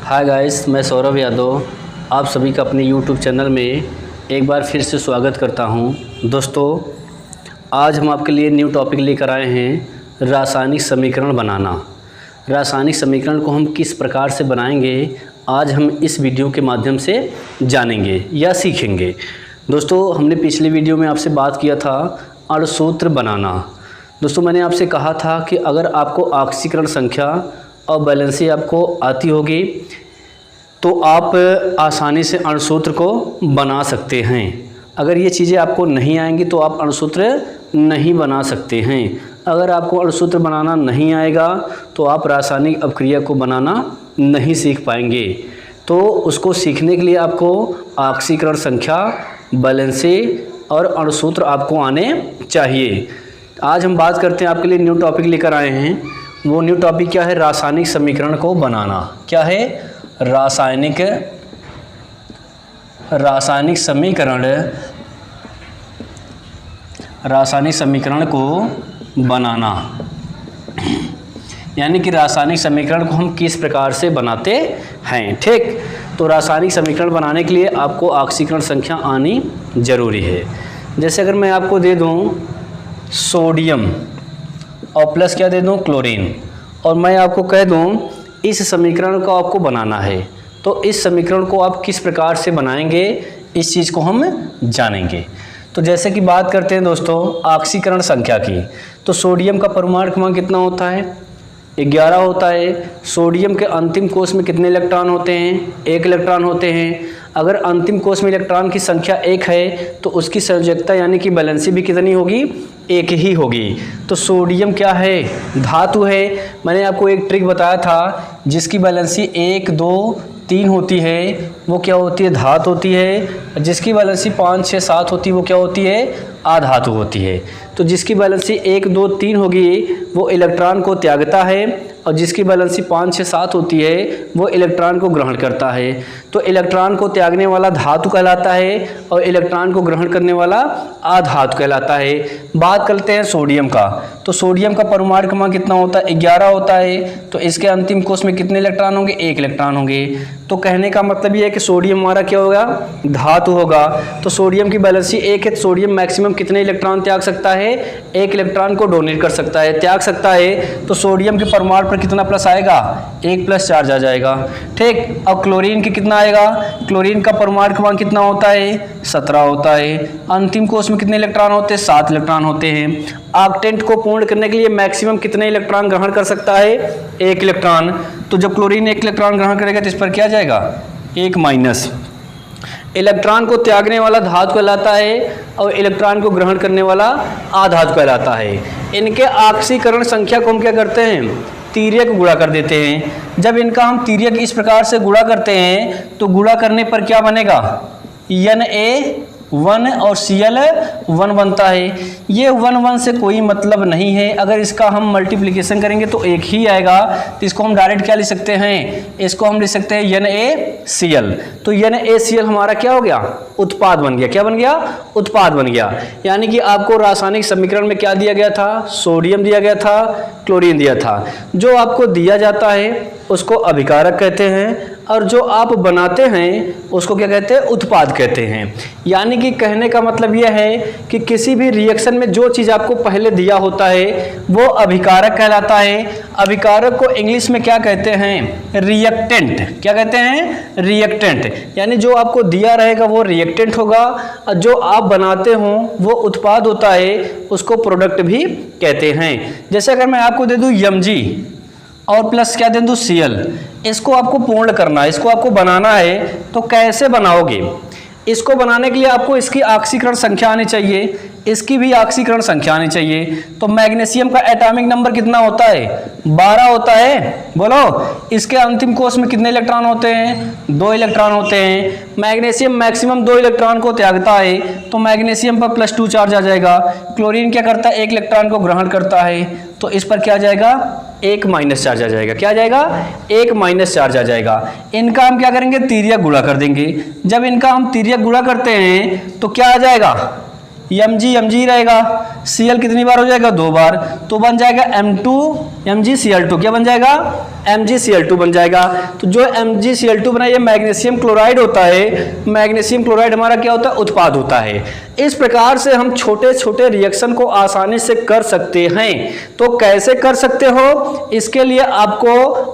Hi guys, मैं सौरभ यादव आप सभी का अपने यूट्यूब चैनल में एक बार फिर से स्वागत करता हूं। दोस्तों, आज हम आपके लिए न्यू टॉपिक लेकर आए हैं रासायनिक समीकरण बनाना। रासायनिक समीकरण को हम किस प्रकार से बनाएंगे, आज हम इस वीडियो के माध्यम से जानेंगे या सीखेंगे। दोस्तों, हमने पिछले वीडियो में आपसे बात किया था अणुसूत्र बनाना। दोस्तों, मैंने आपसे कहा था कि अगर आपको ऑक्सीकरण संख्या और बैलेंसी आपको आती होगी तो आप आसानी से अणुसूत्र को बना सकते हैं। अगर ये चीज़ें आपको नहीं आएंगी तो आप अणुसूत्र नहीं बना सकते हैं। अगर आपको अणुसूत्र बनाना नहीं आएगा तो आप रासायनिक अपक्रिया को बनाना नहीं सीख पाएंगे। तो उसको सीखने के लिए आपको ऑक्सीकरण संख्या, बैलेंसी और अणुसूत्र आपको आने चाहिए। आज हम बात करते हैं, आपके लिए न्यू टॉपिक लेकर आए हैं। वो न्यू टॉपिक क्या है? रासायनिक समीकरण को बनाना। क्या है? रासायनिक समीकरण को बनाना, यानी कि रासायनिक समीकरण को हम किस प्रकार से बनाते हैं। ठीक, तो रासायनिक समीकरण बनाने के लिए आपको ऑक्सीकरण संख्या आनी जरूरी है। जैसे अगर मैं आपको दे दूं सोडियम और प्लस क्या दे दूं, क्लोरीन, और मैं आपको कह दूं इस समीकरण को आपको बनाना है, तो इस समीकरण को आप किस प्रकार से बनाएंगे, इस चीज़ को हम जानेंगे। तो जैसे कि बात करते हैं दोस्तों ऑक्सीकरण संख्या की, तो सोडियम का परमाणु क्रमांक कितना होता है? 11 होता है। सोडियम के अंतिम कोश में कितने इलेक्ट्रॉन होते हैं? 1 इलेक्ट्रॉन होते हैं। अगर अंतिम कोश में इलेक्ट्रॉन की संख्या 1 है तो उसकी संयोजकता यानी कि बैलेंसी भी कितनी होगी? 1 ही होगी। तो सोडियम क्या है? धातु है। मैंने आपको एक ट्रिक बताया था, जिसकी बैलेंसी 1, 2, 3 होती है वो क्या होती है? धातु होती है। जिसकी बैलेंसी 5, 6, 7 होती है वो क्या होती है? अधातु होती है। तो जिसकी बैलेंसी 1, 2, 3 होगी वो इलेक्ट्रॉन को त्यागता है, और जिसकी बैलेंसी 5, 6, 7 होती है वो इलेक्ट्रॉन को ग्रहण करता है। तो इलेक्ट्रॉन को त्यागने वाला धातु कहलाता है और इलेक्ट्रॉन को ग्रहण करने वाला अधातु कहलाता है। बात करते हैं सोडियम का, तो सोडियम का परमाणु क्रमांक कितना होता है? 11 होता है। तो इसके अंतिम कोश में कितने इलेक्ट्रॉन होंगे? 1 इलेक्ट्रॉन होंगे। तो कहने का मतलब ये है कि सोडियम हमारा क्या होगा? धातु होगा। तो सोडियम की बैलेंसी 1 है, तो सोडियम मैक्सिमम कितने इलेक्ट्रॉन त्याग सकता है? 1 इलेक्ट्रॉन को डोनेट कर सकता है, त्याग सकता है। तो सोडियम के परमाणु पर कितना प्लस आएगा? 1 प्लस चार्ज आ जाएगा। ठीक, अब क्लोरीन की कितना आएगा? क्लोरीन का परमाणु क्रमांक कितना होता है? 17 होता है। अंतिम कोश में कितने इलेक्ट्रॉन होते हैं? 7 इलेक्ट्रॉन होते हैं। ऑक्टेंट को पूर्ण करने के लिए मैक्सिमम कितने इलेक्ट्रॉन ग्रहण कर सकता है? 1 इलेक्ट्रॉन। तो जब क्लोरीन 1 इलेक्ट्रॉन ग्रहण करेगा तो इस पर क्या जाएगा? 1 माइनस। इलेक्ट्रॉन को त्यागने वाला धातु कहलाता है और इलेक्ट्रॉन को ग्रहण करने वाला अधातु कहलाता है। इनके ऑक्सीकरण संख्या को हम क्या करते हैं? तिर्यक गुणा कर देते हैं। जब इनका हम तिर्यक इस प्रकार से गुणा करते हैं तो गुणा करने पर क्या बनेगा? Na1 और Cl1 बनता है। ये 1 1 से कोई मतलब नहीं है। अगर इसका हम मल्टीप्लिकेशन करेंगे तो 1 ही आएगा। तो इसको हम डायरेक्ट क्या लिख सकते हैं? इसको हम लिख सकते हैं NaCl। तो NaCl हमारा क्या हो गया? उत्पाद बन गया। क्या बन गया? उत्पाद बन गया। यानी कि आपको रासायनिक समीकरण में क्या दिया गया था? सोडियम दिया गया था, क्लोरीन दिया था। जो आपको दिया जाता है उसको अभिकारक कहते हैं, और जो आप बनाते हैं उसको क्या कहते हैं? उत्पाद कहते हैं। यानी कि कहने का मतलब यह है कि किसी भी रिएक्शन में जो चीज़ आपको पहले दिया होता है वो अभिकारक कहलाता है। अभिकारक को इंग्लिश में क्या कहते हैं? रिएक्टेंट। क्या कहते हैं? रिएक्टेंट। यानी जो आपको दिया रहेगा वो रिएक्टेंट होगा, और जो आप बनाते हो वो उत्पाद होता है, उसको प्रोडक्ट भी कहते हैं। जैसे अगर मैं आपको दे दूं Mg और प्लस क्या दे दूं? Cl, इसको आपको पूर्ण करना है, इसको आपको बनाना है, तो कैसे बनाओगे? इसको बनाने के लिए आपको इसकी ऑक्सीकरण संख्या आनी चाहिए, इसकी भी ऑक्सीकरण संख्या आनी चाहिए। तो मैग्नीशियम का एटॉमिक नंबर कितना होता है? 12 होता है। बोलो, इसके अंतिम कोश में कितने इलेक्ट्रॉन होते हैं? 2 इलेक्ट्रॉन होते हैं। मैग्नीशियम मैक्सिमम 2 इलेक्ट्रॉन को त्यागता है, तो मैग्नीशियम पर +2 चार्ज आ जाएगा। क्लोरीन क्या करता है? 1 इलेक्ट्रॉन को ग्रहण करता है, तो इस पर क्या जाएगा? 1 माइनस चार्ज आ जाएगा। क्या आ जाएगा? 1 माइनस चार्ज आ जाएगा। इनका हम क्या करेंगे? तिर्यक गुणा कर देंगे। जब इनका हम तिर्यक गुणा करते हैं तो क्या आ जाएगा? Mg रहेगा। Cl कितनी बार हो जाएगा? 2 बार। तो बन जाएगा M2 MgCl2। क्या बन जाएगा? MgCl2 बन जाएगा। तो जो MgCl2 बना ये मैग्नीशियम क्लोराइड होता है, मैग्नीशियम क्लोराइड हमारा क्या होता है, उत्पाद होता है। इस प्रकार से हम छोटे छोटे रिएक्शन को आसानी से कर सकते हैं। तो कैसे कर सकते हो, इसके लिए आपको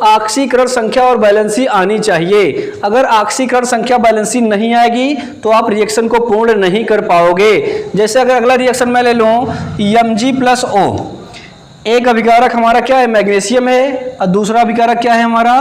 ऑक्सीकरण संख्या और बैलेंसी आनी चाहिए। अगर ऑक्सीकरण संख्या बैलेंसी नहीं आएगी तो आप रिएक्शन को पूर्ण नहीं कर पाओगे। जैसे अगर अगला रिएक्शन मैं ले लूं Mg+O, एक अभिकारक हमारा क्या है, मैग्नीशियम है, और दूसरा अभिकारक क्या है हमारा,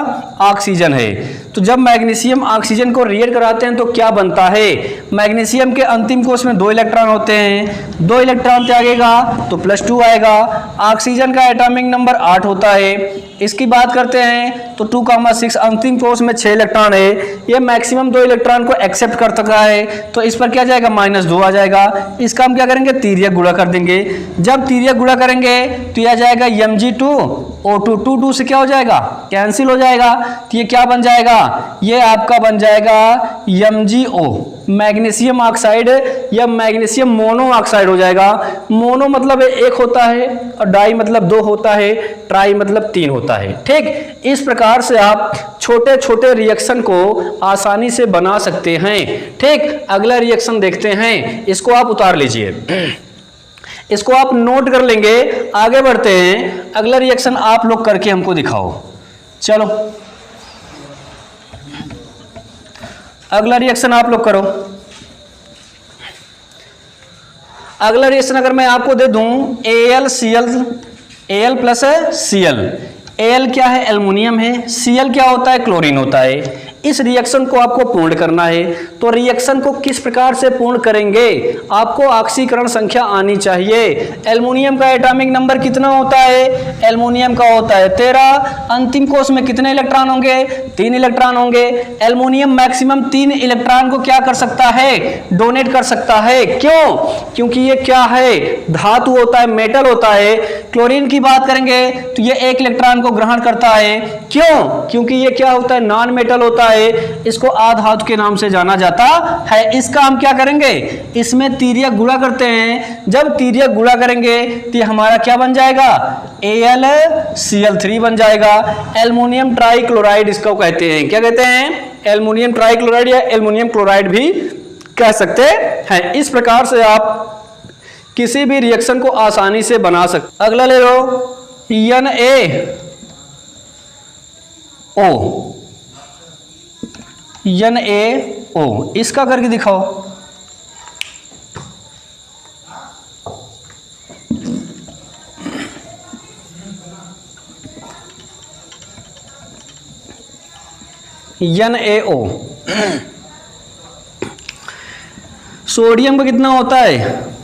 ऑक्सीजन है। तो जब मैग्नीशियम ऑक्सीजन को रिएक्ट कराते हैं तो क्या बनता है, मैग्नीशियम के अंतिम कोश में 2 इलेक्ट्रॉन होते हैं, 2 इलेक्ट्रॉन त्यागेगा तो +2 आएगा। ऑक्सीजन का एटॉमिक नंबर 8 होता है। इसकी बात करते हैं तो 2,6 अंतिम कोश में 6 इलेक्ट्रॉन है, ये मैक्सिमम 2 इलेक्ट्रॉन को एक्सेप्ट कर सका है, तो इस पर क्या जाएगा, -2 आ जाएगा। इसका हम क्या करेंगे, तिर्यक गुणा कर देंगे। जब तिर्यक गुणा करेंगे तो यह जाएगा Mg2O2, 2 से क्या हो जाएगा, कैंसिल हो जाएगा। तो ये क्या बन जाएगा, ये आपका बन जाएगा MgO, मैग्नीशियम ऑक्साइड या मैग्नीशियम मोनो ऑक्साइड हो जाएगा। मोनो मतलब एक होता है और डाई मतलब 2 होता है, ट्राई मतलब 3 होता है। ठीक, इस प्रकार से आप छोटे छोटे रिएक्शन को आसानी से बना सकते हैं। ठीक, अगला रिएक्शन देखते हैं, इसको आप उतार लीजिए, इसको आप नोट कर लेंगे। आगे बढ़ते हैं, अगला रिएक्शन आप लोग करके हमको दिखाओ। चलो अगला रिएक्शन आप लोग करो। अगला रिएक्शन अगर मैं आपको दे दूं AlCl, Al plus Cl, Al क्या है, एल्युमिनियम है, Cl क्या होता है, क्लोरीन होता है। इस रिएक्शन को आपको पूर्ण करना है। तो रिएक्शन को किस प्रकार से पूर्ण करेंगे, आपको ऑक्सीकरण संख्या आनी चाहिए। एल्युमिनियम का एटॉमिक नंबर कितना होता है, एल्युमिनियम का होता है 13। अंतिम कोश में कितने इलेक्ट्रॉन होंगे, 3 इलेक्ट्रॉन होंगे। एल्युमिनियम मैक्सिमम 3 इलेक्ट्रॉन को क्या कर सकता है, डोनेट कर सकता है। क्यों, क्योंकि ये क्या है, धातु होता है, मेटल होता है। क्लोरीन की बात करेंगे तो ये 1 इलेक्ट्रॉन को ग्रहण करता है। क्यों, क्योंकि ये क्या होता है, नॉन मेटल होता है, इसको आधातु के नाम से जाना जाता है। इसका हम क्या करेंगे, इसमें तिर्यक गुणा करते हैं। जब तिर्यक गुणा करेंगे तो ये हमारा क्या बन जाएगा, AlCl3 बन जाएगा। एल्युमिनियम ट्राइक्लोराइड इसको कहते हैं, क्या कहते हैं, एल्युमिनियम ट्राइक्लोराइड या एल्युमिनियम क्लोराइड भी कह सकते हैं। इस प्रकार से आप किसी भी रिएक्शन को आसानी से बना सकते। अगला ले लो NaO, इसका करके दिखाओ। NaO सोडियम का कितना होता है,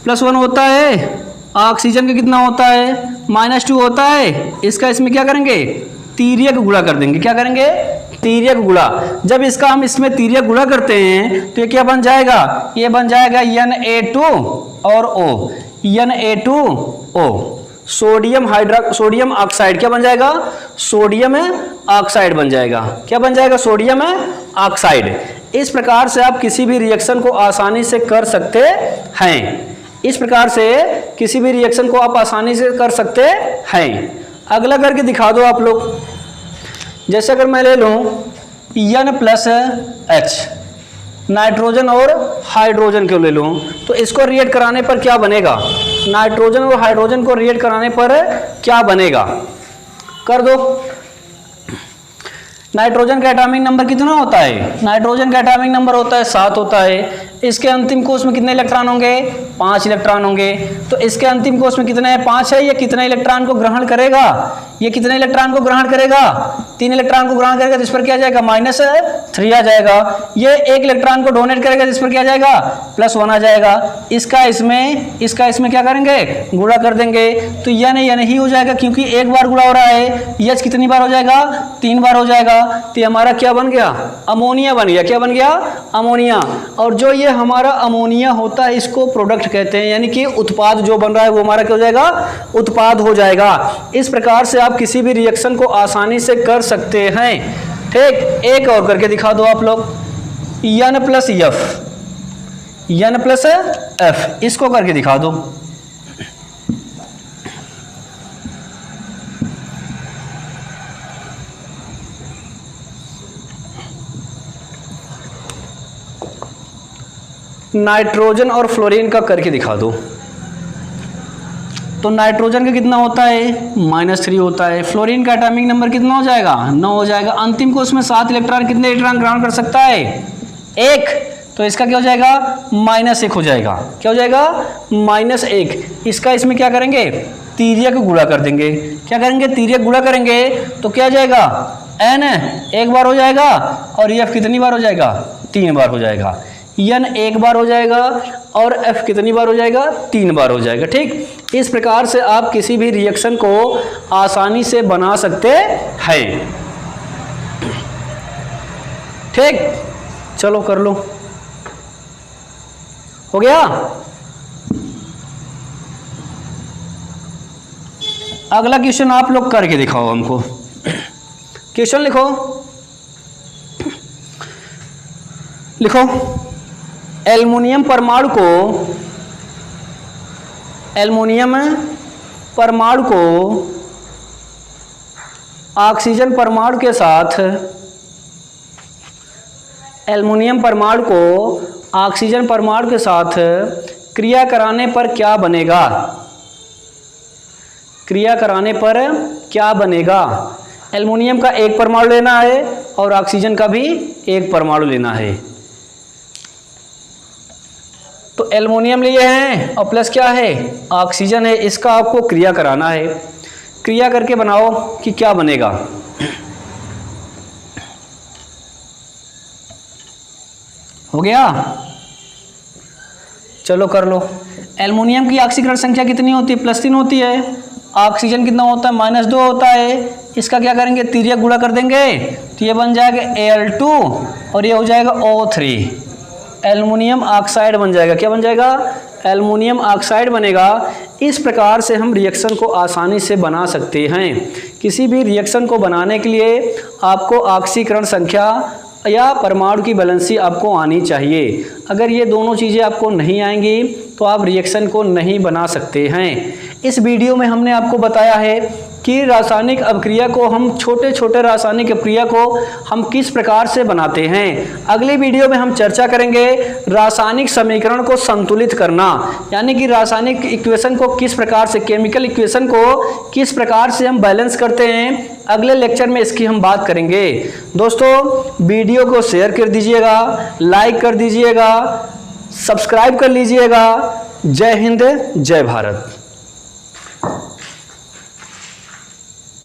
+1 होता है। ऑक्सीजन का कितना होता है, -2 होता है। इसका इसमें क्या करेंगे, तिर्यक गुणा कर देंगे। क्या करेंगे, तिर्यक गुणा। जब इसका हम इसमें तिर्यक गुणा करते हैं तो ये क्या बन जाएगा, ये बन जाएगा Na2 और O, Na2O, सोडियम ऑक्साइड क्या बन जाएगा, सोडियम ऑक्साइड बन जाएगा। क्या बन जाएगा, सोडियम ऑक्साइड। इस प्रकार से आप किसी भी रिएक्शन को आसानी से कर सकते हैं। इस प्रकार से किसी भी रिएक्शन को आप आसानी से कर सकते हैं। अगला करके दिखा दो आप लोग। जैसे अगर मैं ले लूं N+H, नाइट्रोजन और हाइड्रोजन को ले लूं तो इसको रिएक्ट कराने पर क्या बनेगा, नाइट्रोजन और हाइड्रोजन को रिएक्ट कराने पर क्या बनेगा, कर दो। नाइट्रोजन का एटॉमिक नंबर कितना होता है, नाइट्रोजन का एटॉमिक नंबर होता है 7 होता है। इसके अंतिम कोश में कितने इलेक्ट्रॉन होंगे, 5 इलेक्ट्रॉन होंगे। तो इसके अंतिम कोश में कितने है, 5 है। ये कितने इलेक्ट्रॉन को ग्रहण करेगा, ये कितने इलेक्ट्रॉन को ग्रहण करेगा, 3 इलेक्ट्रॉन को ग्रहण करेगा, जिस पर क्या जाएगा, -3 आ जाएगा। ये 1 इलेक्ट्रॉन को डोनेट करेगा, जिस पर क्या जाएगा, +1 आ जाएगा। इसका इसमें क्या करेंगे, गुणा कर देंगे। तो यन ही हो जाएगा, क्योंकि एक बार गुणा हो रहा है। यच कितनी बार हो जाएगा, 3 बार हो जाएगा। तो हमारा क्या बन गया, अमोनिया बन गया। क्या बन गया, अमोनिया। और जो ये हमारा अमोनिया होता है इसको प्रोडक्ट कहते हैं, यानी कि उत्पाद जो बन रहा है वो हमारा क्या हो जाएगा, उत्पाद हो जाएगा। इस प्रकार से आप किसी भी रिएक्शन को आसानी से कर सकते हैं। ठीक, एक और करके दिखा दो आप लोग, N+F, इसको करके दिखा दो। नाइट्रोजन और फ्लोरीन का करके दिखा दो। तो नाइट्रोजन का कितना होता है, -3 होता है। फ्लोरीन का एटॉमिक नंबर कितना हो जाएगा, 9 हो जाएगा। अंतिम को उसमें 7 इलेक्ट्रॉन, कितने इलेक्ट्रॉन ग्रहण कर सकता है, 1। तो इसका क्या हो जाएगा, -1 हो जाएगा। क्या हो जाएगा, -1। इसका इसमें क्या करेंगे, तिर्यक गुणा कर देंगे। क्या करेंगे, तिर्यक गुणा करेंगे तो क्या जाएगा, n एक बार हो जाएगा और F कितनी बार हो जाएगा, 3 बार हो जाएगा। N एक बार हो जाएगा और F कितनी बार हो जाएगा, 3 बार हो जाएगा। ठीक, इस प्रकार से आप किसी भी रिएक्शन को आसानी से बना सकते हैं। ठीक, चलो कर लो, हो गया। अगला क्वेश्चन आप लोग करके दिखाओ हमको। क्वेश्चन लिखो, एल्युमिनियम परमाणु को ऑक्सीजन परमाणु के साथ, एल्युमिनियम परमाणु को ऑक्सीजन परमाणु के साथ क्रिया कराने पर क्या बनेगा, क्रिया कराने पर क्या बनेगा। एल्युमिनियम का एक परमाणु लेना है और ऑक्सीजन का भी एक परमाणु लेना है। तो एल्युमिनियम लिए हैं और प्लस क्या है, ऑक्सीजन है। इसका आपको क्रिया कराना है। क्रिया करके बनाओ कि क्या बनेगा। हो गया, चलो कर लो। एल्युमिनियम की ऑक्सीकरण संख्या कितनी होती है, +3 होती है। ऑक्सीजन कितना होता है, -2 होता है। इसका क्या करेंगे, तिर्यक गुणा कर देंगे तो ये बन जाएगा Al2 और ये हो जाएगा O3, एल्युमिनियम ऑक्साइड बन जाएगा। क्या बन जाएगा, एल्युमिनियम ऑक्साइड बनेगा। इस प्रकार से हम रिएक्शन को आसानी से बना सकते हैं। किसी भी रिएक्शन को बनाने के लिए आपको ऑक्सीकरण संख्या या परमाणु की बैलेंसी आपको आनी चाहिए। अगर ये दोनों चीज़ें आपको नहीं आएंगी तो आप रिएक्शन को नहीं बना सकते हैं। इस वीडियो में हमने आपको बताया है कि रासायनिक अभिक्रिया को हम छोटे रासायनिक अभिक्रिया को हम किस प्रकार से बनाते हैं। अगली वीडियो में हम चर्चा करेंगे रासायनिक समीकरण को संतुलित करना, यानी कि रासायनिक इक्वेशन को किस प्रकार से, केमिकल इक्वेशन को किस प्रकार से हम बैलेंस करते हैं। अगले लेक्चर में इसकी हम बात करेंगे। दोस्तों, वीडियो को शेयर कर दीजिएगा, लाइक कर दीजिएगा, सब्सक्राइब कर लीजिएगा। जय हिंद, जय भारत।